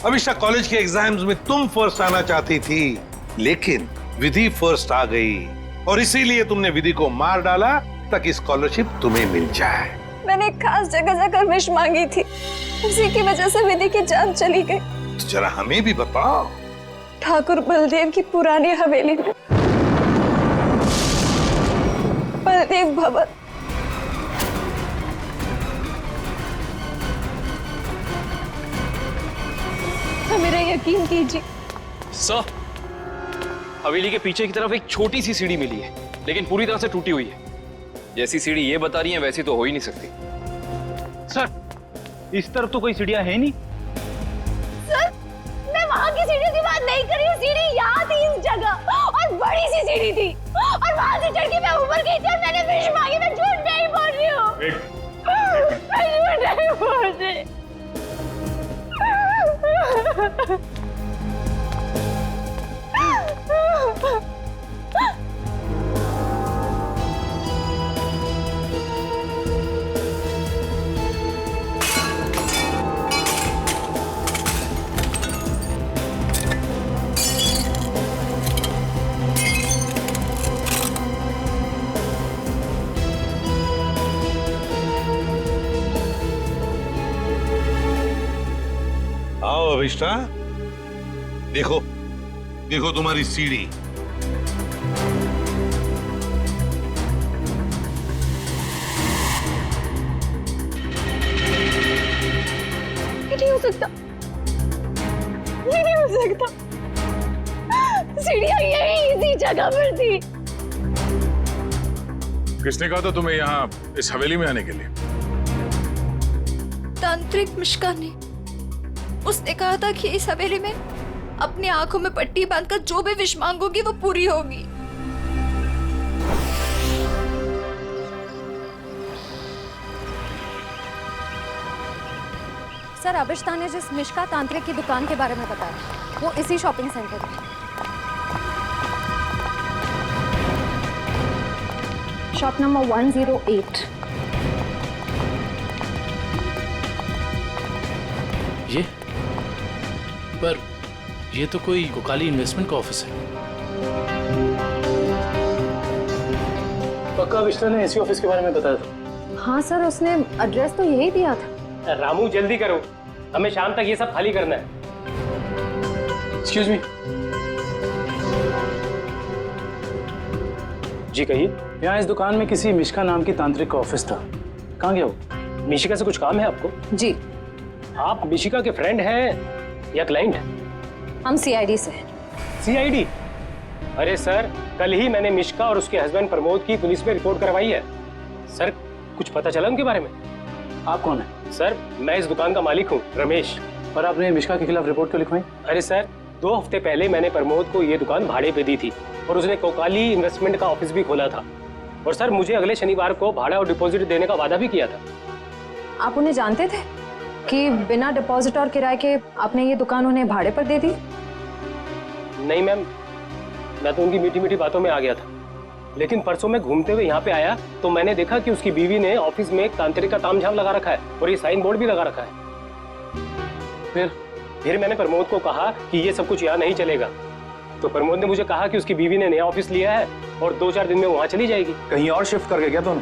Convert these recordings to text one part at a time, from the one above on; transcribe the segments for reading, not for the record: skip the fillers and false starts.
अभिष्टा, college के exams में तुम फर्स्ट आना चाहती थी, लेकिन विधि फर्स्ट आ गई और इसीलिए तुमने विधि को मार डाला ताकि स्कॉलरशिप तुम्हें मिल जाए। मैंने एक खास जगह जाकर विश मांगी थी, उसी की वजह से विधि की जान चली गई। तो जरा हमें भी बताओ। ठाकुर बलदेव की पुरानी हवेली में बलदेव भवन। मेरा यकीन कीजिए सर, हवेली के पीछे की तरफ एक छोटी सी सीढ़ी मिली है, लेकिन पूरी तरह से टूटी हुई है। जैसी सीढ़ी ये बता रही है वैसी तो हो ही नहीं सकती। सर, इस तरफ तो कोई सीढ़ियां है नहीं। सर, मैं वहाँ की सीढ़ी की बात नहीं कर रही हूँ। सीढ़ी यहाँ थी इस जगह, और बड़ी सी सीढ़ी थी, और वहाँ से चढ़ के मैं ऊपर गई थी और मैंने विश मांगी। मैं झूठ नहीं बोल रही हूँ। मैं झूठ नहीं बोल रही। आओ अभिष्टा, देखो देखो तुम्हारी सीढ़ी। ये नहीं हो सकता, ये नहीं हो सकता। सीढ़ियाँ यही इसी जगह पर थी। किसने कहा था तुम्हें यहाँ इस हवेली में आने के लिए? तांत्रिक मिश्का ने। उसने कहा था कि इस हवेली में अपनी आंखों में पट्टी बांधकर जो भी विश मांगोगी वो पूरी होगी। सर, अभिष्टा ने जिस मिश्का तांत्रिक की दुकान के बारे में बताया वो इसी शॉपिंग सेंटर में। Shop number 108। ये पर ये तो कोई कोकाली इन्वेस्टमेंट का ऑफिस है। पक्का अभिष्टा ने इसी ऑफिस के बारे में बताया था। हाँ सर, उसने एड्रेस तो यही दिया था। रामू जल्दी करो, हमें शाम तक ये सब खाली करना है। Excuse me. जी कहिए। यहाँ इस दुकान में किसी मिशिका नाम की तांत्रिक का ऑफिस था, कहाँ गया वो? मिशिका से कुछ काम है आपको? जी। आप मिशिका के फ्रेंड हैं या क्लाइंट हैं? हम सीआईडी से हैं। सीआईडी? अरे सर, कल ही मैंने मिशिका और उसके हस्बैंड प्रमोद की पुलिस में रिपोर्ट करवाई है। सर, कुछ पता चला उनके बारे में? आप कौन है? सर, मैं इस दुकान का मालिक हूँ, रमेश। और आपने मिशिका के खिलाफ रिपोर्ट क्यों लिखवाई? अरे सर, 2 हफ्ते पहले मैंने प्रमोद को ये दुकान भाड़े पे दी थी और उसने कोकाली इन्वेस्टमेंट का ऑफिस भी खोला था। और सर, मुझे अगले शनिवार को भाड़ा और डिपॉजिट देने का वादा भी किया था। आप उन्हें जानते थे कि बिना डिपॉजिट और किराए के आपने ये दुकान उन्हें भाड़े पर दे दी? नहीं मैम, मैं तो उनकी मीठी मीठी बातों में आ गया था, लेकिन परसों मैं घूमते हुए यहाँ पे आया तो मैंने देखा कि उसकी बीवी ने ऑफिस में एक तांत्रिक का तामझाम लगा रखा है और ये साइन बोर्ड भी लगा रखा है। फिर मैंने प्रमोद को कहा कि ये सब कुछ यहाँ नहीं चलेगा, तो प्रमोद ने मुझे कहा कि उसकी बीवी ने नया ऑफिस लिया है और 2-4 दिन में वहाँ चली जाएगी। कहीं और शिफ्ट करके क्या दोनों?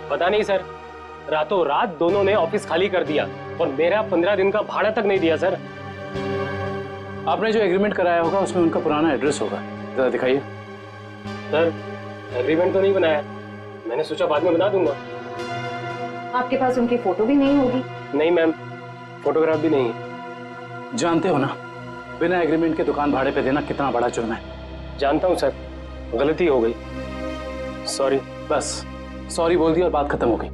पता नहीं सर, रातों रात दोनों ने ऑफिस खाली कर दिया और मेरा 15 दिन का भाड़ा तक नहीं दिया। सर, आपने जो एग्रीमेंट कराया होगा उसमें उनका पुराना एड्रेस होगा, जरा दिखाइए। सर, एग्रीमेंट तो नहीं बनाया, मैंने सोचा बाद में बना दूंगा। आपके पास उनकी फोटो भी नहीं होगी? नहीं मैम, फोटोग्राफ भी नहीं है। जानते हो ना, बिना एग्रीमेंट के दुकान भाड़े पे देना कितना बड़ा जुर्म है। जानता हूँ सर, गलती हो गई, सॉरी। बस सॉरी बोल दी और बात खत्म हो गई।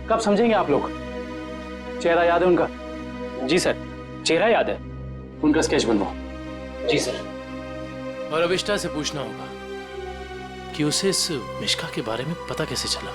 कब समझेंगे आप लोग? चेहरा याद है उनका? जी सर, चेहरा याद है। उनका स्केच बनवाओ। जी सर। और अभिष्टा से पूछना होगा कि उसे इस मिशिका के बारे में पता कैसे चला।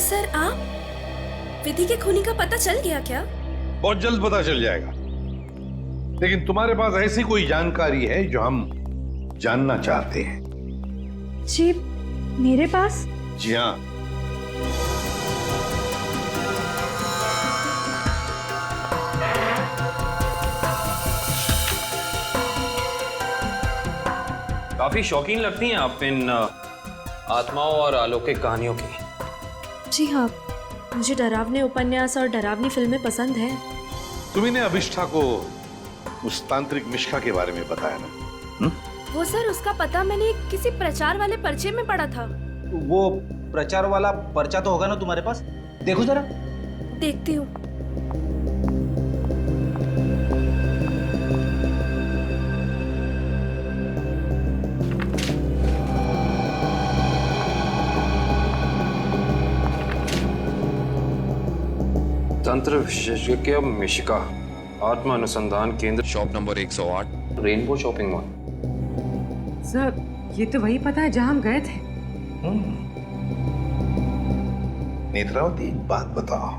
सर आप विधि के खूनी का पता चल गया क्या? बहुत जल्द पता चल जाएगा, लेकिन तुम्हारे पास ऐसी कोई जानकारी है जो हम जानना चाहते हैं? जी मेरे पास? जी हाँ। काफी शौकीन लगती हैं आप इन आत्माओं और अलौकिक कहानियों की। जी हाँ, मुझे डरावने उपन्यास और डरावनी फिल्में पसंद हैं। तुम्ही ने अभिष्ठा को उस तांत्रिक मिश्का के बारे में बताया ना? वो सर, उसका पता मैंने किसी प्रचार वाले पर्चे में पढ़ा था। वो प्रचार वाला पर्चा तो होगा ना तुम्हारे पास? देखो जरा। देखती हूँ। तंत्र विशेषज्ञ मिशिका, आत्मा अनुसंधान केंद्र, shop number 108, rainbow shopping mall. Sir ये तो वही पता है जहां हम गए थे। नेत्रावती, एक बात बताओ,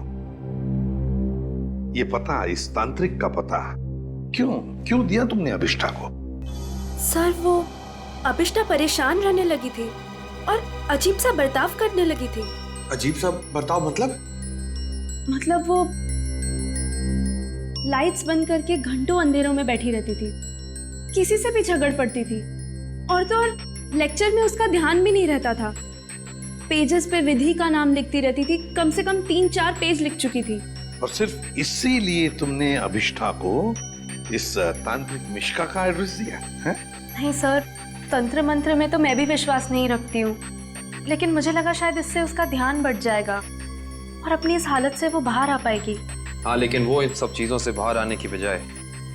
ये पता, इस तांत्रिक का पता क्यों दिया तुमने अभिष्ठा को? सर वो अभिष्ठा परेशान रहने लगी थी और अजीब सा बर्ताव करने लगी थी। अजीब सा बर्ताव मतलब वो लाइट्स बंद करके घंटों अंधेरों में बैठी रहती थी, किसी से भी झगड़ पड़ती थी, और तो और लेक्चर में उसका ध्यान भी नहीं रहता था। पेजेस पे विधि का नाम लिखती रहती थी, कम से कम 3-4 पेज लिख चुकी थी। और सिर्फ इसीलिए तुमने अभिष्ठा को इस तांत्रिक मिश्का का एड्रेस दिया है? नहीं सर, तंत्र मंत्र में तो मैं भी विश्वास नहीं रखती हूँ, लेकिन मुझे लगा शायद इससे उसका ध्यान बढ़ जाएगा और अपनी इस हालत से वो बाहर आ पाएगी। हाँ, लेकिन वो इन सब चीजों से बाहर आने की बजाय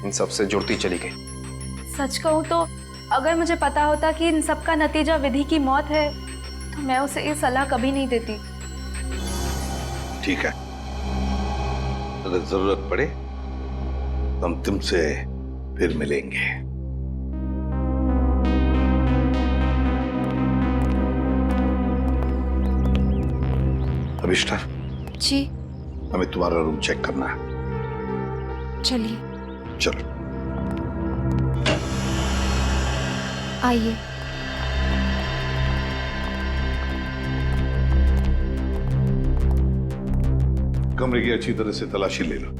इन सब से जुड़ती चली गई। सच कहूँ तो अगर मुझे पता होता कि इन सब का नतीजा विधि की मौत है, तो मैं उसे ये सलाह कभी नहीं देती। ठीक है, अगर जरूरत पड़े तो हम तुमसे फिर मिलेंगे। अभिष्ठा जी हमें तुम्हारा रूम चेक करना है। चलिए। चलो आइए। कमरे की अच्छी तरह से तलाशी ले लो।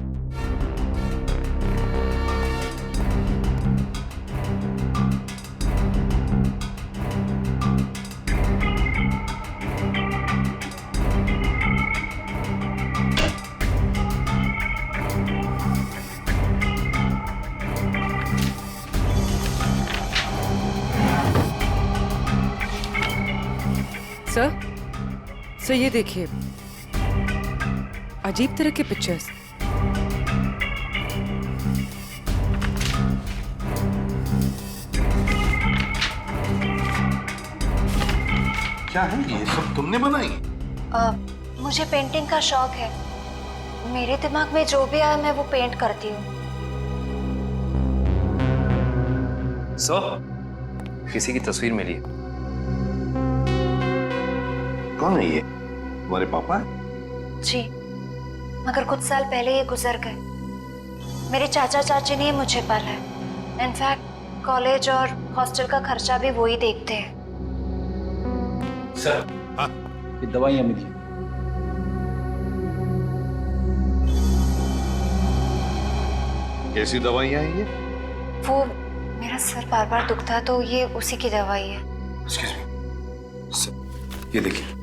सर ये देखिए, अजीब तरह के पिक्चर्स। क्या है ये सब तुमने बनाई? मुझे पेंटिंग का शौक है। मेरे दिमाग में जो भी आया मैं वो पेंट करती हूँ। सर, किसी की तस्वीर मिली है। कौन है ये? तुम्हारे पापा? जी, मगर कुछ साल पहले ये गुजर गए। मेरे चाचा चाची ने मुझे पाला है। इनफैक्ट कॉलेज और हॉस्टल का खर्चा भी वो ही देखते हैं। सर, हाँ? ये दवाइयाँ मिली। कैसी दवाइयाँ हैं ये? वो मेरा सर बार बार दुखता है तो ये उसी की दवाई है। Excuse me. सर, ये देखिए।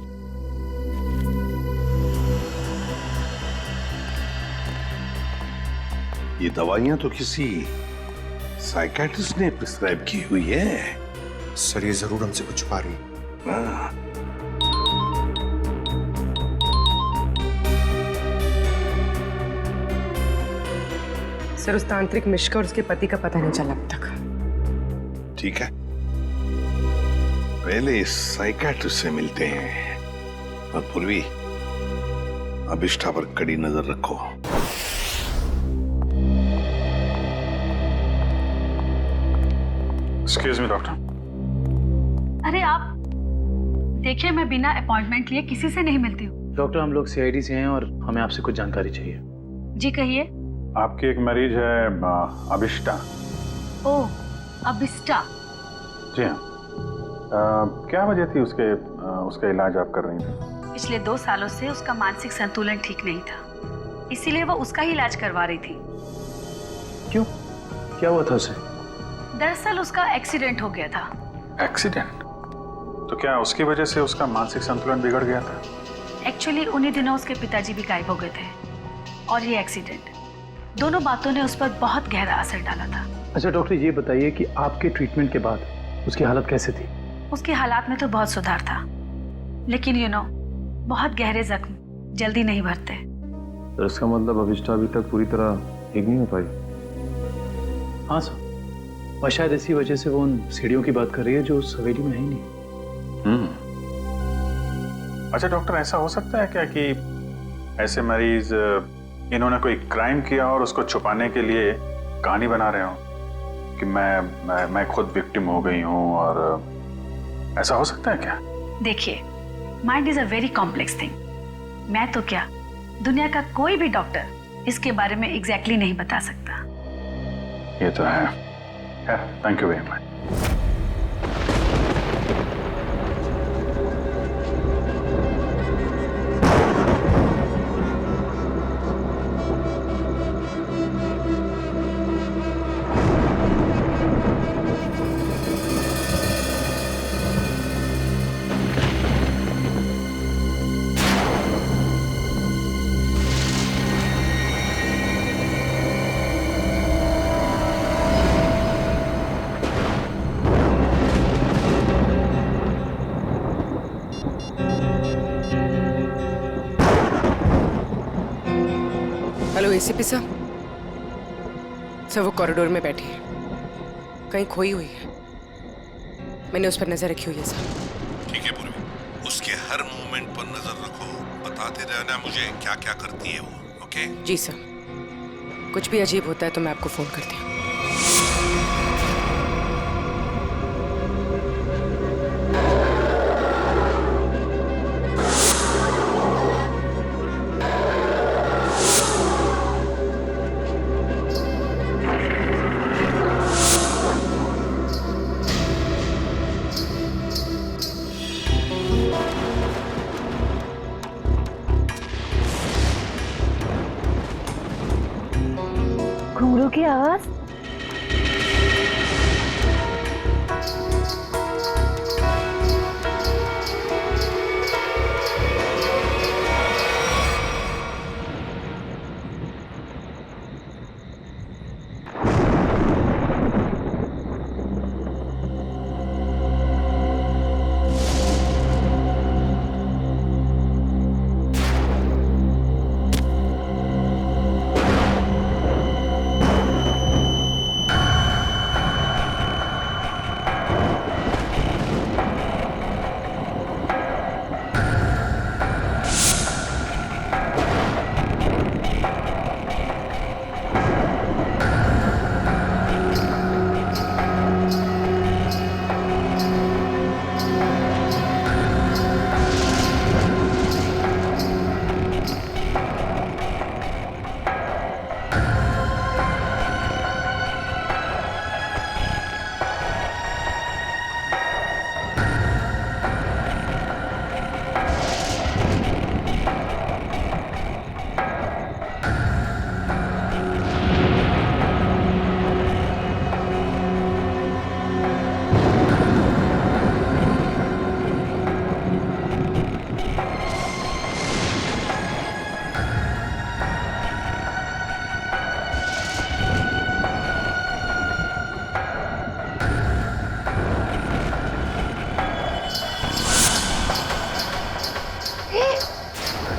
ये दवाइयाँ तो किसी साइकियाट्रिस्ट ने प्रिस्क्राइब की हुई है। सर, ये जरूर हमसे कुछ छुपा रही है। हाँ। सर, उस तांत्रिक मिश्का और उसके पति का पता नहीं चला अब तक। ठीक है, पहले इस साइकियाट्रिस्ट से मिलते हैं और पूर्वी अभिष्ठा पर कड़ी नजर रखो। Excuse me doctor. अरे आप देखिए, मैं बिना अपॉइंटमेंट लिए किसी से नहीं मिलती हूँ। डॉक्टर, हम लोग सीआईडी से हैं और हमें आपसे कुछ जानकारी चाहिए। जी कहिए। आपकी एक मरीज है अभिष्टा। ओह, अभिष्टा। जी हाँ। क्या वजह थी उसका इलाज आप कर रही थी? पिछले 2 सालों से उसका मानसिक संतुलन ठीक नहीं था, इसीलिए वो उसका ही इलाज करवा रही थी। क्यों? क्या हुआ था उसे? दरअसल उसका एक्सीडेंट हो गया था। एक्सीडेंट? तो क्या उसकी वजह से उसका मानसिक संतुलन बिगड़ गया था? एक्चुअली उन्हीं दिनों उसके पिताजी भी गायब हो गए थे और ये एक्सीडेंट, दोनों बातों ने उस पर बहुत गहरा असर डाला था। अच्छा डॉक्टर, ये बताइए कि आपके ट्रीटमेंट के बाद उसकी हालत कैसे थी? उसके हालात में तो बहुत सुधार था, लेकिन बहुत गहरे जख्म जल्दी नहीं भरते। तो इसका मतलब अभिष्टा अभी तक पूरी तरह ठीक नहीं हो पाई? हाँ सर, और शायद इसी वजह से वो उन सीढ़ियों की बात कर रही है जो उस हवेली में है ही नहीं। अच्छा डॉक्टर, ऐसा हो सकता है क्या कि ऐसे मरीज इन्होंने कोई क्राइम किया और उसको छुपाने के लिए कहानी बना रहे हो कि मैं खुद विक्टिम हो गई हूँ, और ऐसा हो सकता है क्या? देखिए, mind is a very complex thing. मैं तो क्या, दुनिया का कोई भी डॉक्टर इसके बारे में एग्जैक्टली नहीं बता सकता। ये तो है। Thank you very much. Hello ACP साहब। सर वो कॉरिडोर में बैठी है, कहीं खोई हुई है। मैंने उस पर नजर रखी हुई है सर। ठीक है पूर्वी, उसके हर मूवमेंट पर नजर रखो, बताते रहना मुझे क्या क्या करती है वो। ओके? जी सर, कुछ भी अजीब होता है तो मैं आपको फोन करती हूँ। घुंघरू की आवाज।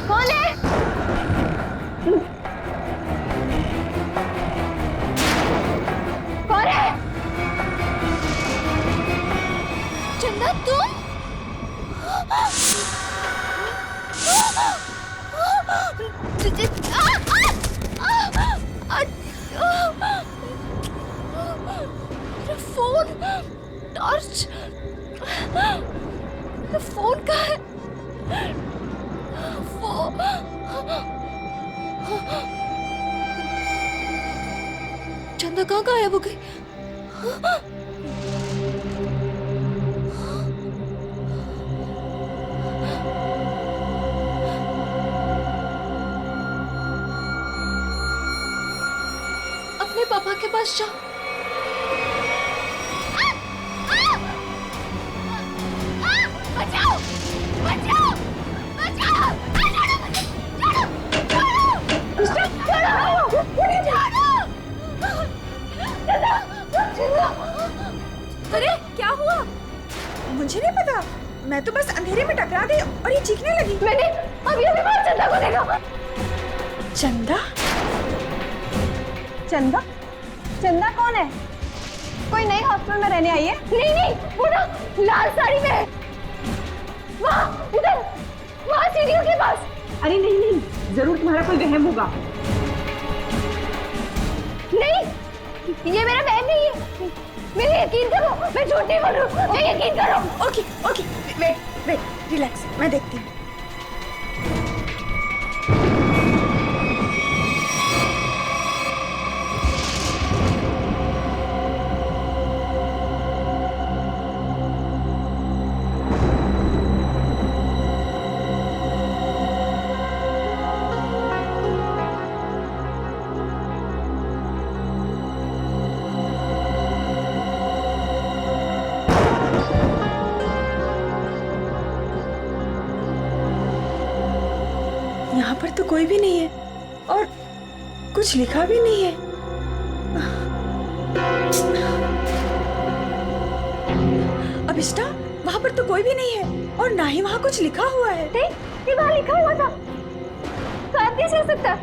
कौन है? कौन है? चंदा तुम? मेरा फोन, टॉर्च, मेरा फोन कहाँ है? चंदा कहाँ गायब हो गई? अपने पापा के पास जा। बचाओ बचाओ बचाओ! अरे क्या हुआ? मुझे नहीं पता, मैं तो बस अंधेरे में टकरा गई और ये चीखने लगी। मैंने अभी बाहर चंदा को देखा। चंदा? चंदा? चंदा कौन है? कोई नई हॉस्टल में रहने आई है? नहीं नहीं, वो ना लाल साड़ी में है। वहाँ उधर, वहाँ सीढ़ियों के पास। अरे नहीं नहीं, जरूर तुम्हारा कोई वहम होगा। नहीं, ये मेरा बहन नहीं है। मेरे यकीन करो, मैं झूठ नहीं बोल रही हूँ। मैं यकीन करो। Okay okay, wait wait, relax, मैं देखती हूँ। यहाँ पर तो कोई भी नहीं है और कुछ लिखा भी नहीं है। अभिष्टा, वहाँ पर तो कोई भी नहीं है और ना ही वहाँ कुछ लिखा हुआ है। ये वहाँ लिखा हुआ था, गायब कैसे हो सकता है?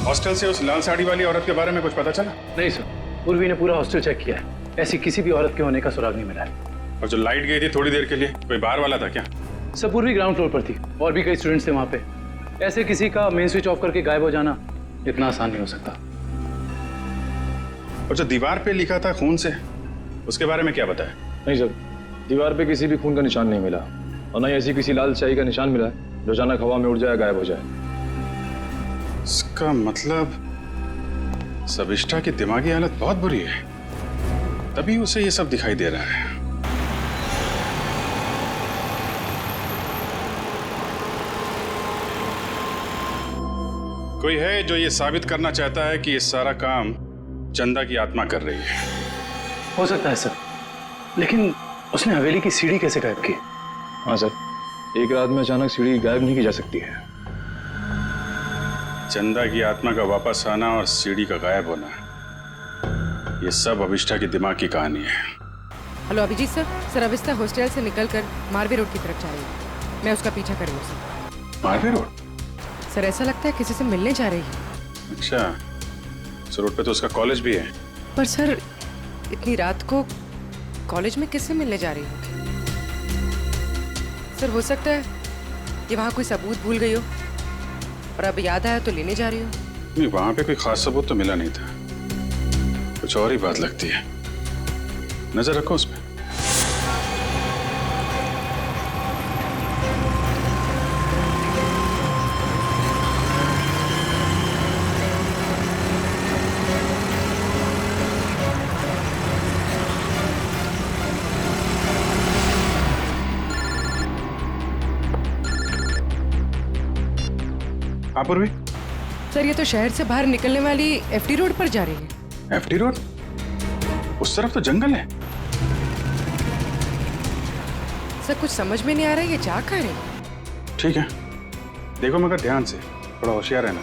हॉस्टल से उस लाल साड़ी वाली औरत के बारे में कुछ पता चला? नहीं सर, पूर्वी ने पूरा हॉस्टल चेक किया है, ऐसी किसी भी औरत के होने का सुराग नहीं मिला है। और जो लाइट गई थी थोड़ी देर के लिए, कोई बाहर वाला था क्या? सब पूर्वी ग्राउंड फ्लोर पर थी और भी कई स्टूडेंट्स थे वहाँ पे। ऐसे किसी का मेन स्विच ऑफ करके गायब हो जाना इतना आसान नहीं हो सकता। और जो दीवार पे लिखा था खून से, उसके बारे में क्या बताया? नहीं सर, दीवार पे किसी भी खून का निशान नहीं मिला और न ही ऐसी किसी लाल स्याही का निशान मिला है जो अचानक हवा में उड़ जाए, गायब हो जाए। इसका मतलब सविष्टा की दिमागी हालत बहुत बुरी है, तभी उसे ये सब दिखाई दे रहा है। कोई है जो ये साबित करना चाहता है कि ये सारा काम चंदा की आत्मा कर रही है। हो सकता है सर, लेकिन उसने हवेली की सीढ़ी कैसे गायब की? हाँ सर, एक रात में अचानक सीढ़ी गायब नहीं की जा सकती है। चंदा की आत्मा का वापस आना और सीढ़ी का गायब होना, ये सब अभिष्टा की दिमाग की कहानी है। Hello Abhijit sir, sir Abhishta hostel से निकलकर मारवे रोड की तरफ जा रही है। मैं उसका पीछा करूँ सर। मारवे रोड? सर ऐसा लगता है किसी से मिलने जा रही है। अच्छा, इस रोड पे तो उसका कॉलेज भी है। पर सर इतनी रात को कॉलेज में किससे मिलने जा रही होगी? सर हो सकता है ये वहाँ कोई सबूत भूल गई हो और अब याद आया तो लेने जा रही हो। नहीं, वहाँ पे कोई खास सबूत तो मिला नहीं था, कुछ और ही बात लगती है। नजर रखो उस पे। हाँ पूर्वी। सर ये तो शहर से बाहर निकलने वाली एफडी रोड पर जा रही है। FD road? उस तरफ तो जंगल है। सर कुछ समझ में नहीं आ रहा है ये जा कहाँ रही है। ठीक है, देखो मगर ध्यान से, थोड़ा होशियार रहना।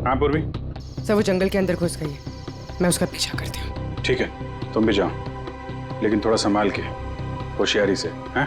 हाँ पूर्वी। सर वो जंगल के अंदर घुस गई है, मैं उसका पीछा करती हूँ। ठीक है, तुम भी जाओ, लेकिन थोड़ा संभाल के, होशियारी से, हैं?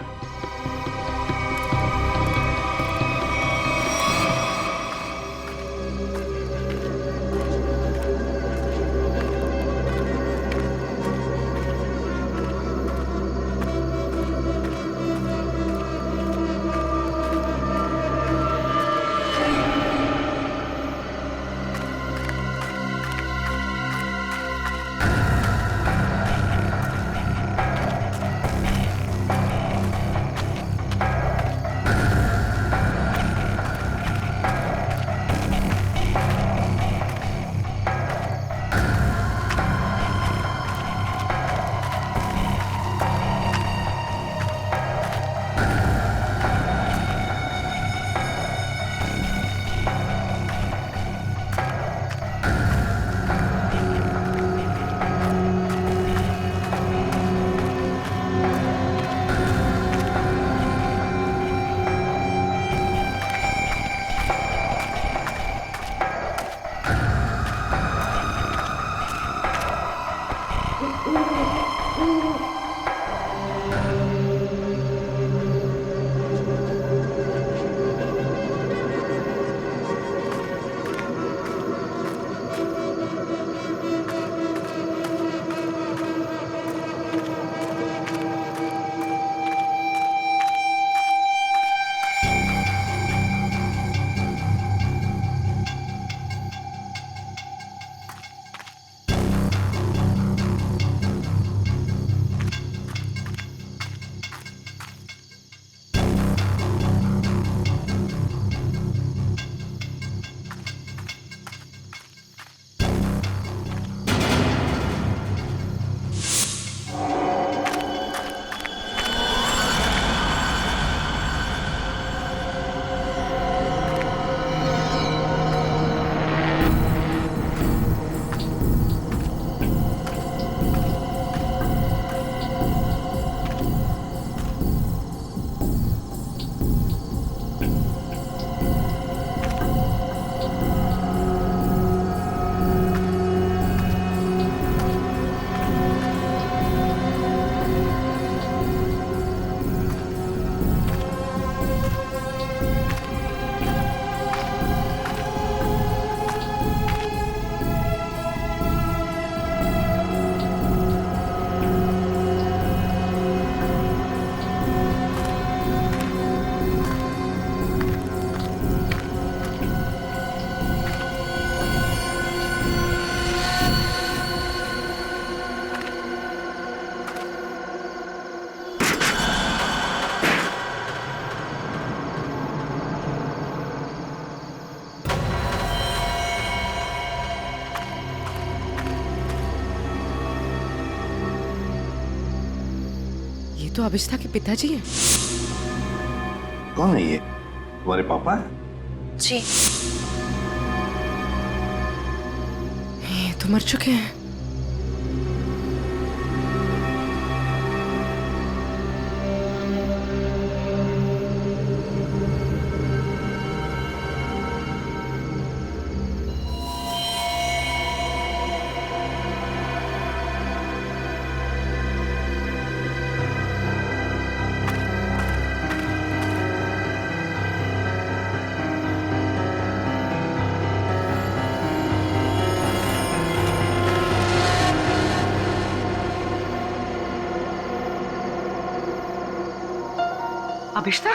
तो अभिष्ठा के पिताजी हैं। कौन है ये? तुम्हारे पापा? जी। ये तो मर चुके हैं। अभिष्ठा,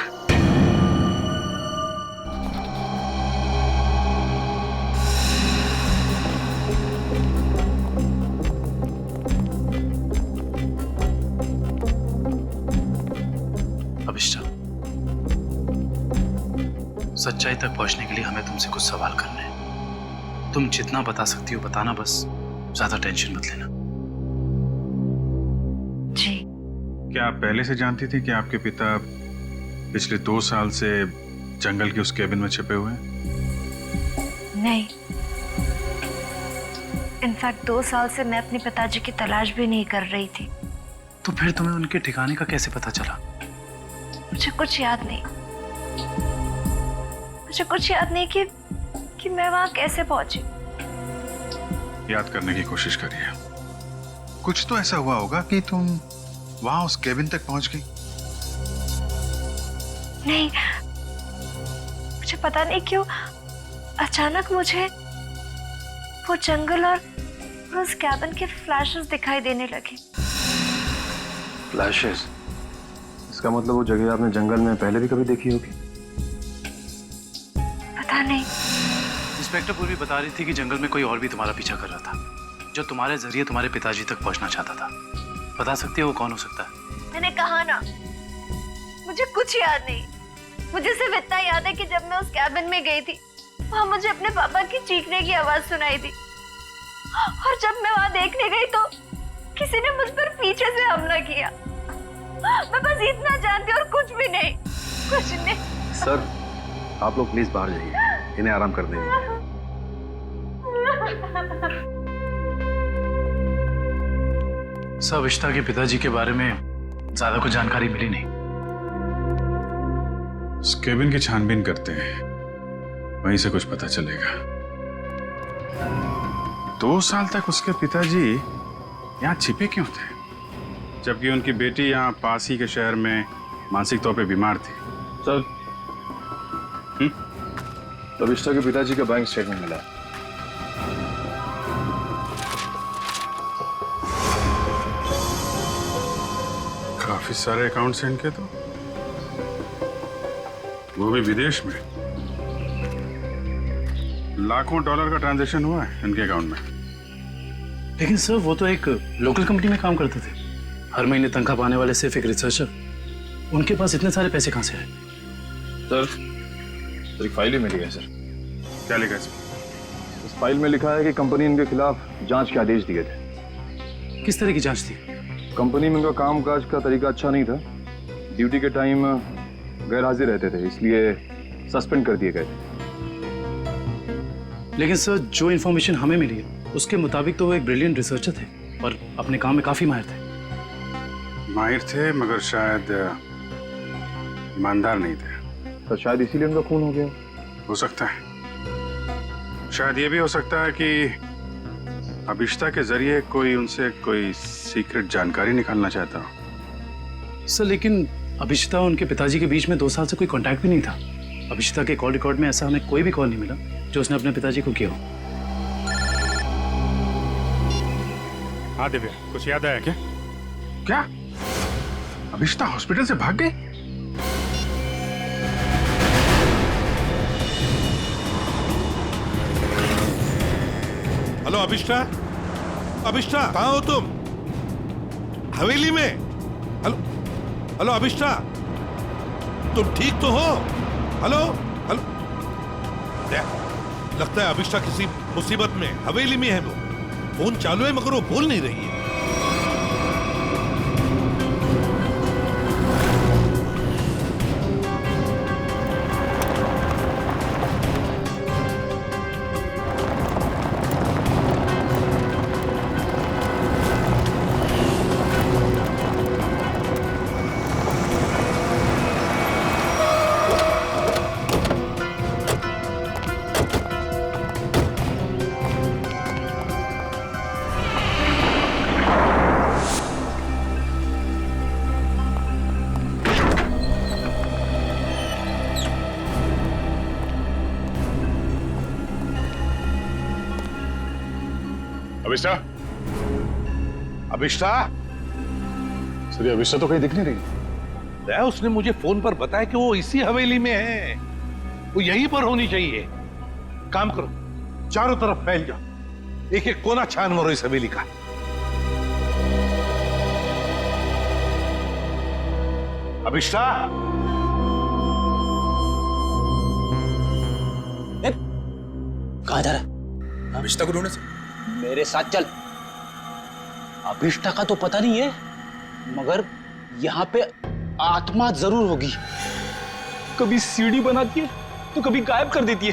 अभिष्ठा, सच्चाई तक पहुंचने के लिए हमें तुमसे कुछ सवाल करने हैं। तुम जितना बता सकती हो बताना, बस ज्यादा टेंशन मत लेना। जी। क्या आप पहले से जानती थी कि आपके पिता पिछले 2 साल से जंगल के उस केबिन में छिपे हुए हैं? नहीं, इनफैक्ट 2 साल से मैं अपने पिताजी की तलाश भी नहीं कर रही थी। तो फिर तुम्हें उनके ठिकाने का कैसे पता चला? मुझे कुछ याद नहीं, मुझे कुछ याद नहीं कि कि मैं वहां कैसे पहुंची। याद करने की कोशिश करिए। कुछ तो ऐसा हुआ होगा कि तुम वहां उस केबिन तक पहुंच गई। नहीं, मुझे पता नहीं क्यों अचानक मुझे वो जंगल और उस कैबिन के फ्लैशेस दिखाई देने लगे। फ्लैशेस? इसका मतलब वो जगह आपने जंगल में पहले भी कभी देखी होगी। पता नहीं। इंस्पेक्टर पूर्वी बता रही थी कि जंगल में कोई और भी तुम्हारा पीछा कर रहा था, जो तुम्हारे जरिए तुम्हारे पिताजी तक पहुंचना चाहता था। बता सकती है वो कौन हो सकता है? मैंने कहा ना, मुझे कुछ याद नहीं। मुझे सिर्फ इतना याद है कि जब मैं उस कैबिन में गई थी, वहां मुझे अपने पापा की चीखने की आवाज सुनाई दी, और जब मैं वहां देखने गई तो किसी ने मुझ पर पीछे से हमला किया। मैं बस इतना जानती हूँ और कुछ भी नहीं, कुछ नहीं। सर, आप लोग प्लीज बाहर जाइए, इन्हें आराम कर देंगे। सर, अभिष्टा के पिताजी के बारे में ज्यादा कुछ जानकारी मिली नहीं। उस केबिन की छानबीन करते हैं, वहीं से कुछ पता चलेगा। 2 साल तक उसके पिताजी यहाँ छिपे क्यों थे, जबकि उनकी बेटी यहाँ पास ही के शहर में मानसिक तौर पे बीमार थी? सर, अभिष्टा के पिताजी का बैंक स्टेटमेंट मिला। काफी सारे अकाउंट्स हैं इनके तो, वो भी विदेश में। लाखों डॉलर का ट्रांजैक्शन हुआ है इनके अकाउंट में। लेकिन सर, वो तो एक लोकल कंपनी में काम करते थे, हर महीने तनख्वाह पाने वाले सिर्फ एक रिसर्चर। उनके पास इतने सारे पैसे कहां से आए? सर, एक फाइल ही मिली है सर। क्या लिखा है इसमें? इस फाइल में लिखा है कि कंपनी इनके खिलाफ जांच के आदेश दिए थे। किस तरह की जांच थी? कंपनी में इनका कामकाज का तरीका अच्छा नहीं था, ड्यूटी के टाइम गैर हाजिर रहते थे, इसलिए सस्पेंड कर दिए गए थे। लेकिन सर, जो इन्फॉर्मेशन हमें मिली है उसके मुताबिक तो वो एक ब्रिलियंट रिसर्चर थे और अपने काम में काफी माहिर थे। माहिर थे, मगर शायद ईमानदार नहीं थे। तो शायद इसीलिए उनका खून हो गया। हो सकता है। शायद ये भी हो सकता है कि अभिष्टा के जरिए कोई उनसे कोई सीक्रेट जानकारी निकालना चाहता हो। सर, लेकिन अभिष्टा और उनके पिताजी के बीच में 2 साल से कोई कांटेक्ट भी नहीं था। अभिष्टा के कॉल रिकॉर्ड में ऐसा हमें कोई भी कॉल नहीं मिला जो उसने अपने पिताजी को किया हो। हाँ दिव्या, कुछ याद आया क्या? क्या अभिष्टा हॉस्पिटल से भाग गई? हेलो अभिष्टा, अभिष्टा कहाँ हो तुम? हवेली में? हेलो हेलो अभिष्टा, तुम ठीक तो हो? हेलो हेलो, लगता है अभिष्टा किसी मुसीबत में हवेली में है। वो फोन चालू है मगर वो बोल नहीं रही है। अभिष्टा, अभिष्टा, सर, अभिष्टा तो कहीं दिख नहीं रही। उसने मुझे फोन पर बताया कि वो इसी हवेली में है, वो यहीं पर होनी चाहिए। काम करो, चारों तरफ फैल जाओ, एक एक कोना छान मारो इस हवेली का। अभिष्टा, कहाँ जा रहा है? अभिष्टा को ढूंढने से। मेरे साथ चल। अभिष्टा का तो पता नहीं है, मगर यहाँ पे आत्मा जरूर होगी। कभी सीढ़ी बनाती है तो कभी गायब कर देती है।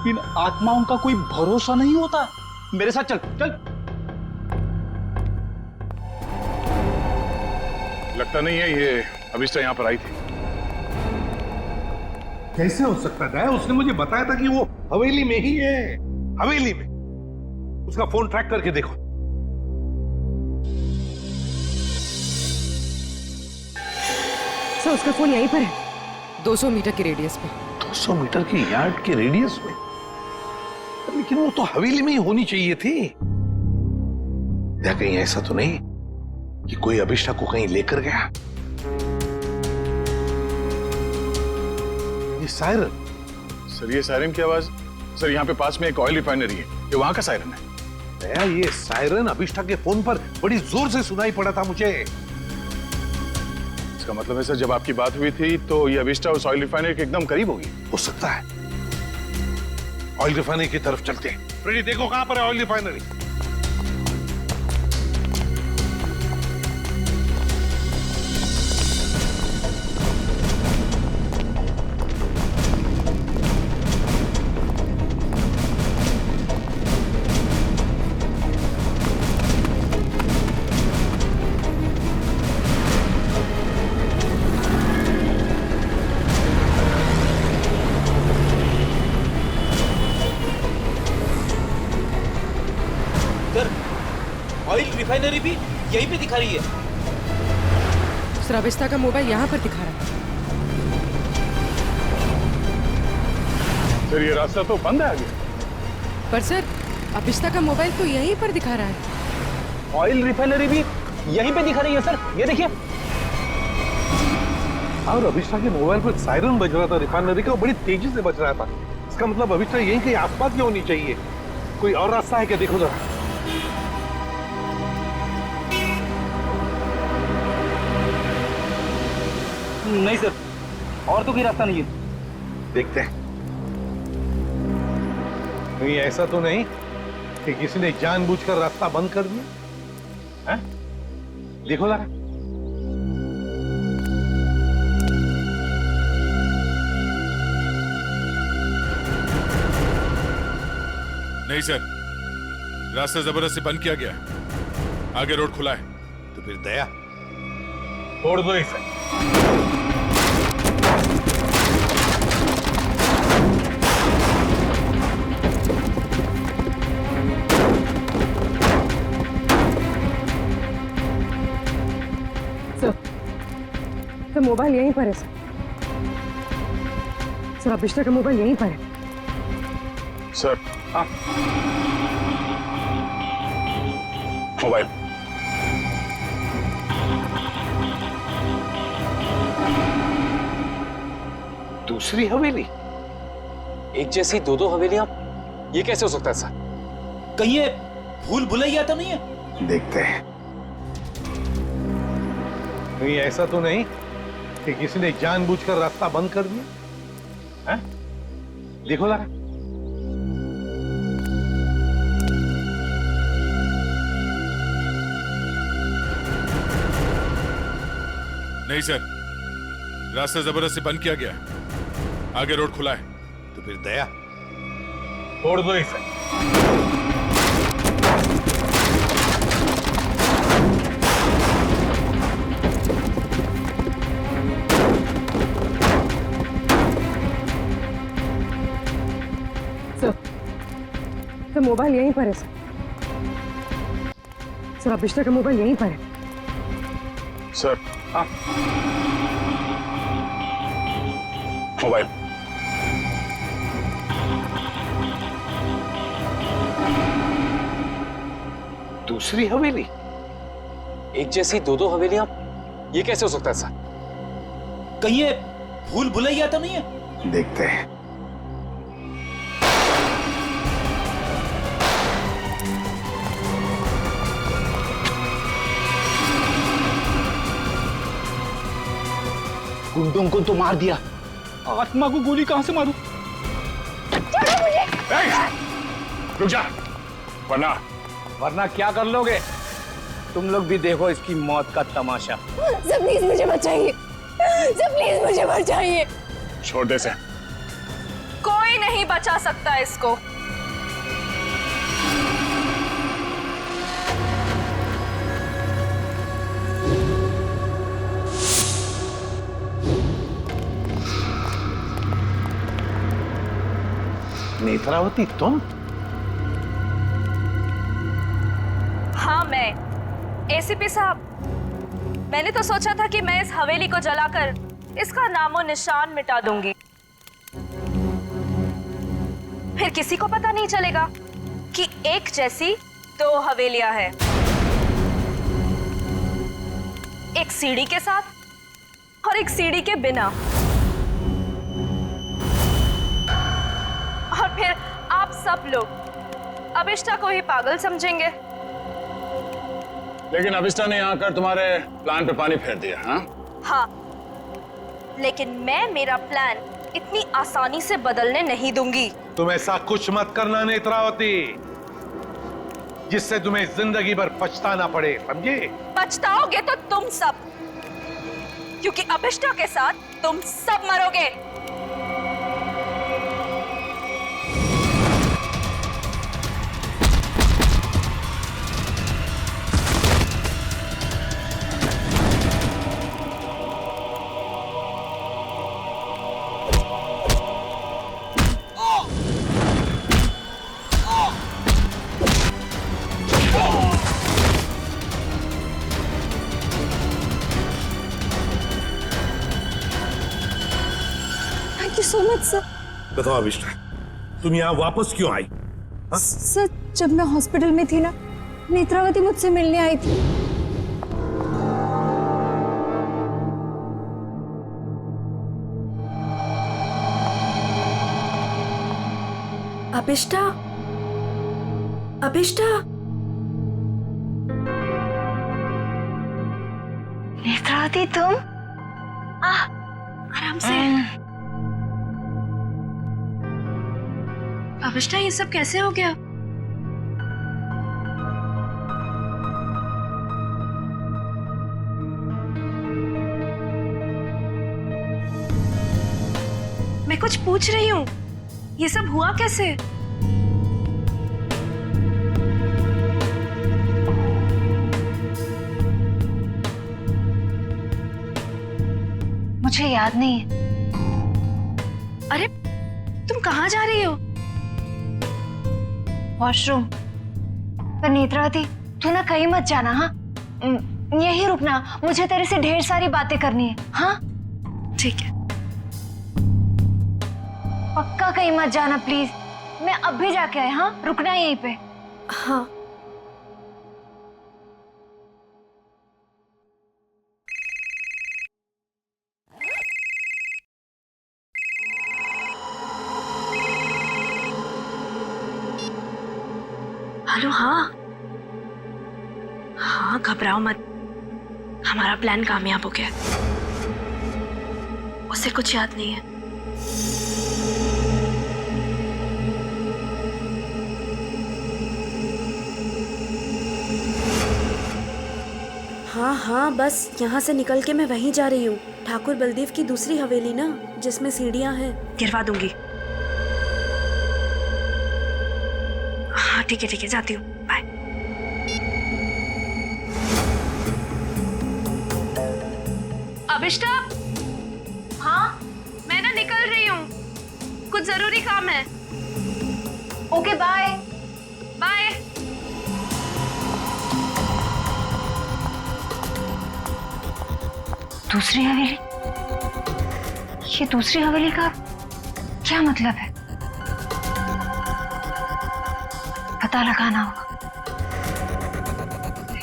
इन आत्माओं का कोई भरोसा नहीं होता। मेरे साथ चल चल। लगता नहीं है ये अभिष्टा यहाँ पर आई थी। कैसे हो सकता है? उसने मुझे बताया था कि वो हवेली में ही है, हवेली में। उसका फोन ट्रैक करके देखो। सर उसका फोन यहीं पर है, 200 मीटर के रेडियस पे। 200 मीटर की यार्ड के रेडियस में? लेकिन वो तो हवेली में ही होनी चाहिए थी। या कहीं ऐसा तो नहीं कि कोई अभिष्ठा को कहीं लेकर गया? ये सायरन। सर ये सायरन की आवाज, सर यहाँ पे पास में एक ऑयल रिफाइनरी है, ये वहां का सायरन है। दया, ये सायरन अभिष्ठा के फोन पर बड़ी जोर से सुनाई पड़ा था मुझे। इसका मतलब है सर जब आपकी बात हुई थी तो ये अभिष्ठा उस ऑयल रिफाइनरी के एकदम करीब होगी। हो सकता है। ऑयल रिफाइनरी की तरफ चलते हैं। फ्रेडी देखो कहां पर है ऑयल रिफाइनरी। ऑयल रिफाइनरी भी यहीं पे दिखा रही है। सर अभिष्ठा का मोबाइल यहाँ पर दिखा रहा है। सर ये रास्ता तो बंद है आगे। पर सर अभिष्ठा का मोबाइल तो यहीं पर दिखा रहा है। ऑयल रिफाइनरी भी यहीं पे दिखा रही है सर, ये देखिए। और अभिष्ठा के मोबाइल पर सायरन बज रहा था रिफाइनरी का, बड़ी तेजी से बज रहा था। इसका मतलब अभिष्ठा यहीं कहीं आसपास की होनी चाहिए। कोई और रास्ता है क्या? देखो जरा। नहीं सर, और तो कोई रास्ता नहीं है। देखते हैं। नहीं ऐसा तो नहीं कि किसी ने जानबूझकर रास्ता बंद कर दिया है? देखो जरा। नहीं सर, रास्ता जबरदस्ती बंद किया गया, आगे रोड खुला है। तो फिर दया छोड़ दो इसे। सर मोबाइल यहीं पर है सर। सर अभिष्ठा का मोबाइल यहीं पर है। सर हाँ मोबाइल। दूसरी हवेली? एक जैसी दो दो हवेलियां, ये कैसे हो सकता है सर? कहीं ये भूल भुलैया तो नहीं है? देखते हैं। नहीं ऐसा तो नहीं कि किसी ने जानबूझकर रास्ता बंद कर दिया है? देखो जरा। नहीं सर, रास्ता जबरदस्ती बंद किया गया, आगे रोड खुला है। तो फिर दया छोड़ दो इसे। सर मोबाइल यहीं पर है सर। सर अभिष्ठा का मोबाइल यहीं पर है। सर हाँ मोबाइल। दूसरी हवेली? एक जैसी दो दो हवेलियां, ये कैसे हो सकता है सर? कहीं ये भूल भुलैया तो नहीं है? देखते हैं। गुंडों को तो मार दिया, आत्मा को गोली कहां से मारूं? रुक जा, वरना क्या कर लोगे? तुम लोग भी देखो इसकी मौत का तमाशा। सर प्लीज मुझे बचाइए, सर प्लीज मुझे बचाइए। छोड़ दे से। कोई नहीं बचा सकता इसको। नेत्रावती तुम? हाँ मैं। एसीपी साहब, मैंने तो सोचा था कि मैं इस हवेली को जलाकर इसका नामो निशान मिटा दूंगी, फिर किसी को पता नहीं चलेगा कि एक जैसी दो हवेलियां हैं, एक सीढ़ी के साथ और एक सीढ़ी के बिना। और फिर आप सब लोग अभिष्टा को ही पागल समझेंगे। लेकिन अभिष्टा ने आकर तुम्हारे प्लान पे पानी फेर दिया। हाँ, लेकिन मैं मेरा प्लान इतनी आसानी से बदलने नहीं दूंगी। तुम ऐसा कुछ मत करना नेत्रावती, जिससे तुम्हें जिंदगी भर पछताना पड़े, समझे? पछताओगे तो तुम सब, क्योंकि अभिष्टा के साथ तुम सब मरोगे। Thank you so much sir. बताओ अभिष्टा, तुम यहाँ वापस क्यों आई? सर, जब मैं हॉस्पिटल में थी ना, नेत्रावती मुझसे मिलने आई थी। अभिष्टा, अभिष्टा, नेत्रावती तुम? आराम से। अभिष्टा, ये सब कैसे हो गया? मैं कुछ पूछ रही हूँ, ये सब हुआ कैसे? मुझे याद नहीं है। अरे, तुम कहाँ जा रही हो? वॉशरूम। पर नेत्रावती, तू ना कहीं मत जाना। हाँ, यहीं रुकना, मुझे तेरे से ढेर सारी बातें करनी है। हाँ ठीक है। पक्का कहीं मत जाना प्लीज। मैं अब भी जाके आए। हाँ, रुकना यहीं पे। हाँ। हेलो। हाँ हाँ, घबराओ मत, हमारा प्लान कामयाब हो गया। उसे कुछ याद नहीं है। हाँ हाँ, बस यहाँ से निकल के मैं वहीं जा रही हूँ, ठाकुर बलदेव की दूसरी हवेली ना, जिसमें सीढ़ियाँ हैं। गिरवा दूंगी। हाँ ठीक है, जाती हूँ। बाय। अभिष्टा। हाँ, मैं ना निकल रही हूँ, कुछ जरूरी काम है। Okay, bye. बाय। दूसरी हवेली? ये दूसरी हवेली का क्या मतलब है? पता लगाना होगा।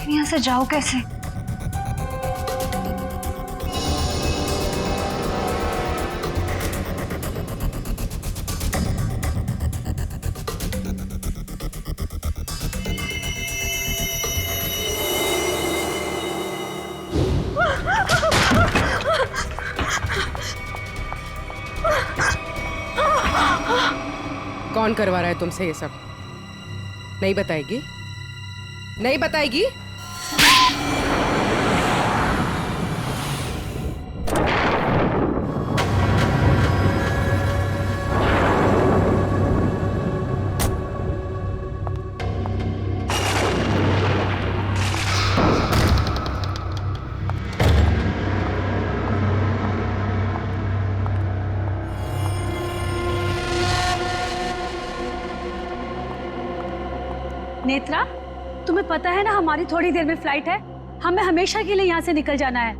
यहाँ से जाओ कैसे? कौन करवा रहा है तुमसे ये सब? नहीं बताएगी? नहीं बताएगी? नेत्रा, तुम्हें पता है ना हमारी थोड़ी देर में फ्लाइट है, हमें हमेशा के लिए यहाँ से निकल जाना है।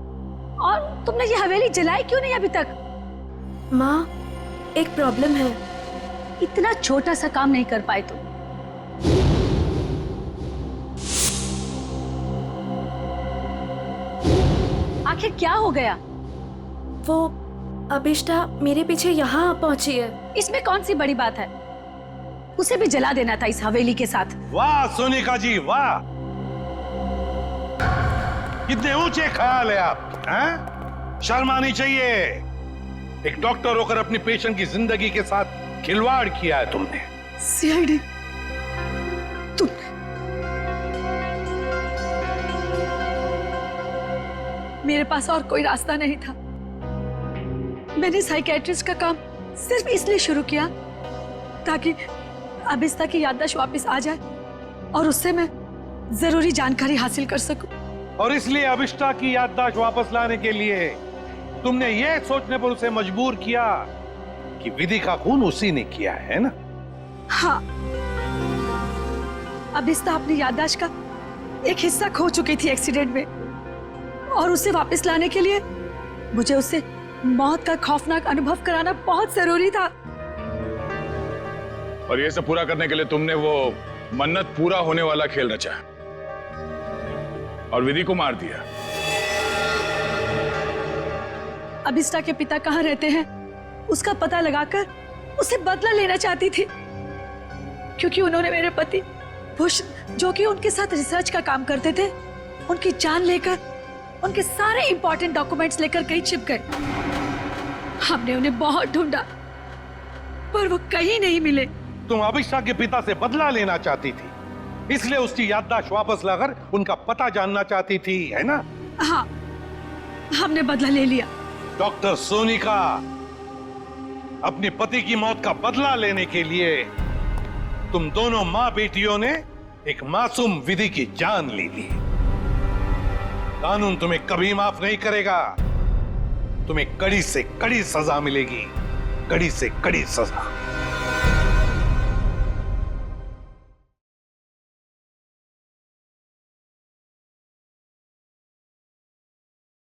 और तुमने ये हवेली जलाई क्यों नहीं अभी तक? माँ, एक प्रॉब्लम है। इतना छोटा सा काम नहीं कर पाए तुम। आखिर क्या हो गया? वो अभिष्टा मेरे पीछे यहाँ पहुंची है। इसमें कौन सी बड़ी बात है? उसे भी जला देना था इस हवेली के साथ। वाह सोनिका जी वाह, कितने ऊंचे ख्याल है आप, हैं? शर्म आनी चाहिए। एक डॉक्टर होकर अपनी पेशेंट की जिंदगी के साथ खिलवाड़ किया है तुमने। सीआईडी, तुम मेरे पास और कोई रास्ता नहीं था। मैंने साइकेट्रिस्ट का काम सिर्फ इसलिए शुरू किया ताकि अभिष्टा की याददाश्त वापस आ जाए और उससे मैं जरूरी जानकारी हासिल कर सकूं। और इसलिए अभिष्टा की याददाश्त वापस लाने के लिए तुमने यह सोचने पर उसे मजबूर किया कि विधि का खून उसी ने किया है ना? हाँ, अभिष्टा अपनी याददाश्त का एक हिस्सा खो चुकी थी एक्सीडेंट में, और उसे वापस लाने के लिए मुझे उससे मौत का खौफनाक अनुभव कराना बहुत जरूरी था। और ये सब पूरा करने के लिए तुमने वो मन्नत पूरा होने वाला खेल रचा और विधि को मार दिया। अभिष्टा के पिता कहाँ रहते हैं उसका पता लगाकर उसे बदला लेना चाहती थी, क्योंकि उन्होंने मेरे पति बुश, जो कि उनके साथ रिसर्च का काम करते थे, उनकी जान लेकर उनके सारे इंपॉर्टेंट डॉक्यूमेंट्स लेकर कहीं छिप गए। हमने उन्हें बहुत ढूंढा पर वो कहीं नहीं मिले। तुम अभिष्टा के पिता से बदला लेना चाहती थी, इसलिए उसकी याददाश्त वापस लाकर उनका पता जानना चाहती थी, है ना? हाँ, हमने बदला ले लिया। डॉक्टर सोनिका, अपने पति की मौत का बदला लेने के लिए तुम दोनों मां बेटियों ने एक मासूम विधि की जान ले ली। कानून तुम्हें कभी माफ नहीं करेगा। तुम्हें कड़ी से कड़ी सजा मिलेगी, कड़ी से कड़ी सजा।